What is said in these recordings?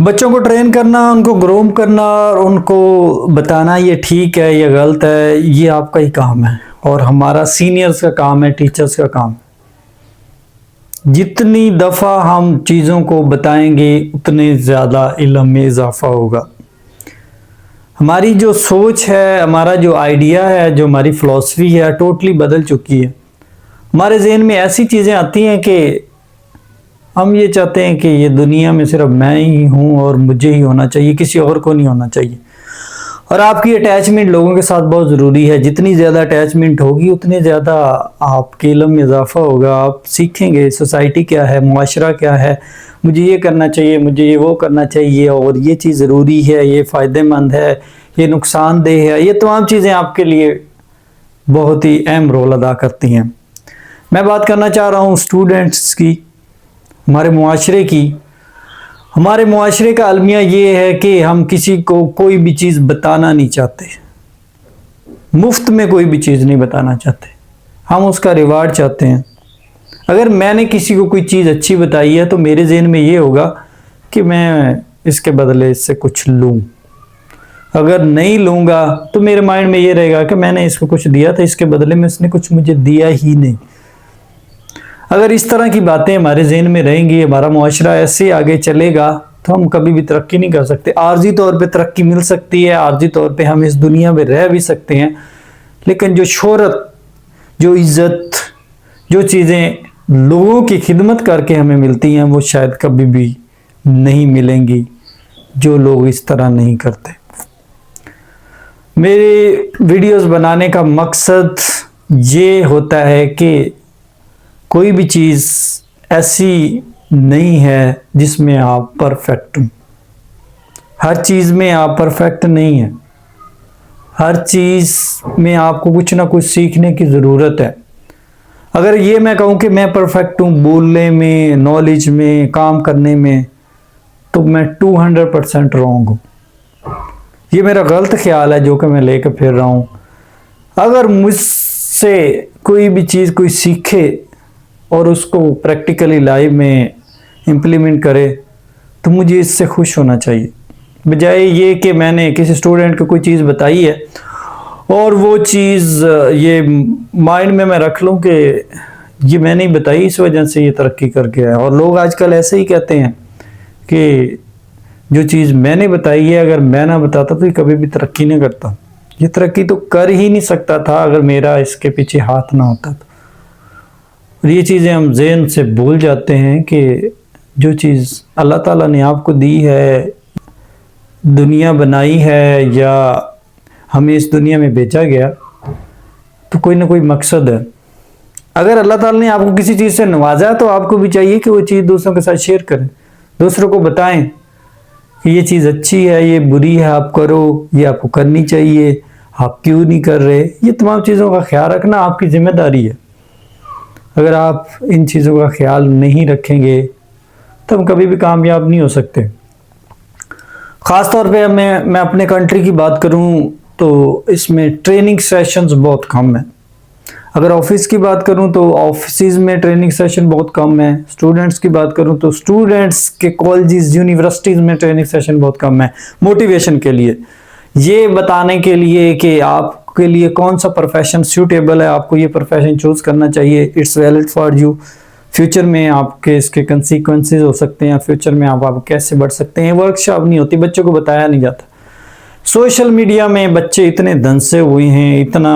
بچوں کو ٹرین کرنا، ان کو گروم کرنا اور ان کو بتانا یہ ٹھیک ہے یہ غلط ہے، یہ آپ کا ہی کام ہے اور ہمارا سینئرز کا کام ہے، ٹیچرز کا کام. جتنی دفعہ ہم چیزوں کو بتائیں گے اتنے زیادہ علم میں اضافہ ہوگا. ہماری جو سوچ ہے، ہمارا جو آئیڈیا ہے، جو ہماری فلسفی ہے، ٹوٹلی بدل چکی ہے. ہمارے ذہن میں ایسی چیزیں آتی ہیں کہ ہم یہ چاہتے ہیں کہ یہ دنیا میں صرف میں ہی ہوں اور مجھے ہی ہونا چاہیے، کسی اور کو نہیں ہونا چاہیے. اور آپ کی اٹیچمنٹ لوگوں کے ساتھ بہت ضروری ہے. جتنی زیادہ اٹیچمنٹ ہوگی اتنے زیادہ آپ کے علم میں اضافہ ہوگا. آپ سیکھیں گے سوسائٹی کیا ہے، معاشرہ کیا ہے، مجھے یہ کرنا چاہیے، مجھے یہ وہ کرنا چاہیے، اور یہ چیز ضروری ہے، یہ فائدہ مند ہے، یہ نقصان دہ ہے. یہ تمام چیزیں آپ کے لیے بہت ہی اہم رول ادا کرتی ہیں. میں بات کرنا چاہ رہا ہوں اسٹوڈنٹس کی، ہمارے معاشرے کی. ہمارے معاشرے کا المیہ یہ ہے کہ ہم کسی کو کوئی بھی چیز بتانا نہیں چاہتے، مفت میں کوئی بھی چیز نہیں بتانا چاہتے، ہم اس کا ریوارڈ چاہتے ہیں. اگر میں نے کسی کو کوئی چیز اچھی بتائی ہے تو میرے ذہن میں یہ ہوگا کہ میں اس کے بدلے اس سے کچھ لوں. اگر نہیں لوں گا تو میرے مائنڈ میں یہ رہے گا کہ میں نے اس کو کچھ دیا تھا، اس کے بدلے میں اس نے کچھ مجھے دیا ہی نہیں. اگر اس طرح کی باتیں ہمارے ذہن میں رہیں گی، ہمارا معاشرہ ایسے آگے چلے گا تو ہم کبھی بھی ترقی نہیں کر سکتے. عارضی طور پہ ترقی مل سکتی ہے، عارضی طور پہ ہم اس دنیا میں رہ بھی سکتے ہیں، لیکن جو شہرت، جو عزت، جو چیزیں لوگوں کی خدمت کر کے ہمیں ملتی ہیں وہ شاید کبھی بھی نہیں ملیں گی جو لوگ اس طرح نہیں کرتے. میرے ویڈیوز بنانے کا مقصد یہ ہوتا ہے کہ کوئی بھی چیز ایسی نہیں ہے جس میں آپ پرفیکٹ ہوں. ہر چیز میں آپ پرفیکٹ نہیں ہیں، ہر چیز میں آپ کو کچھ نہ کچھ سیکھنے کی ضرورت ہے. اگر یہ میں کہوں کہ میں پرفیکٹ ہوں بولنے میں، نالج میں، کام کرنے میں، تو میں 200% رانگ ہوں. یہ میرا غلط خیال ہے جو کہ میں لے کے پھر رہا ہوں. اگر مجھ سے کوئی بھی چیز کوئی سیکھے اور اس کو پریکٹیکلی لائف میں امپلیمنٹ کرے تو مجھے اس سے خوش ہونا چاہیے، بجائے یہ کہ میں نے کسی اسٹوڈنٹ کو کوئی چیز بتائی ہے اور وہ چیز یہ مائنڈ میں رکھ لوں کہ یہ میں نہیں بتائی اس وجہ سے یہ ترقی کر کے ہے. اور لوگ آج کل ایسے ہی کہتے ہیں کہ جو چیز میں نے بتائی ہے اگر میں نہ بتاتا تو یہ کبھی بھی ترقی نہیں کرتا. یہ ترقی تو کر ہی نہیں سکتا تھا اگر میرا اس کے پیچھے ہاتھ نہ ہوتا. اور یہ چیزیں ہم ذہن سے بھول جاتے ہیں کہ جو چیز اللہ تعالیٰ نے آپ کو دی ہے، دنیا بنائی ہے یا ہمیں اس دنیا میں بھیجا گیا تو کوئی نہ کوئی مقصد ہے. اگر اللہ تعالیٰ نے آپ کو کسی چیز سے نوازا تو آپ کو بھی چاہیے کہ وہ چیز دوسروں کے ساتھ شیئر کریں، دوسروں کو بتائیں کہ یہ چیز اچھی ہے، یہ بری ہے، آپ کرو، یہ آپ کو کرنی چاہیے، آپ کیوں نہیں کر رہے. یہ تمام چیزوں کا خیال رکھنا آپ کی ذمہ داری ہے. اگر آپ ان چیزوں کا خیال نہیں رکھیں گے تو ہم کبھی بھی کامیاب نہیں ہو سکتے. خاص طور پہ میں اپنے کنٹری کی بات کروں تو اس میں ٹریننگ سیشنز بہت کم ہیں. اگر آفس کی بات کروں تو آفسز میں ٹریننگ سیشن بہت کم ہیں. اسٹوڈنٹس کی بات کروں تو اسٹوڈنٹس کے کالجز، یونیورسٹیز میں ٹریننگ سیشن بہت کم ہیں. موٹیویشن کے لیے، یہ بتانے کے لیے کہ آپ کے لیے کون سا پروفیشن سیوٹیبل ہے، آپ کو یہ پروفیشن چوز کرنا چاہیے، it's valid for you. Future میں آپ کے اس کے کنسیکوینسز ہو سکتے ہیں، فیوچر میں آپ کیسے بڑھ سکتے ہیں. ورک شاپ نہیں ہوتی، بچوں کو بتایا نہیں جاتا. سوشل میڈیا میں بچے اتنے دھنسے ہوئے ہیں، اتنا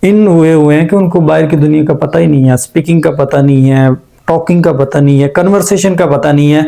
ان ہوئے ہیں کہ ان کو باہر کی دنیا کا پتہ ہی نہیں ہے، اسپیکنگ کا پتہ نہیں ہے، ٹاکنگ کا پتہ نہیں ہے، کنورسیشن کا پتہ نہیں ہے.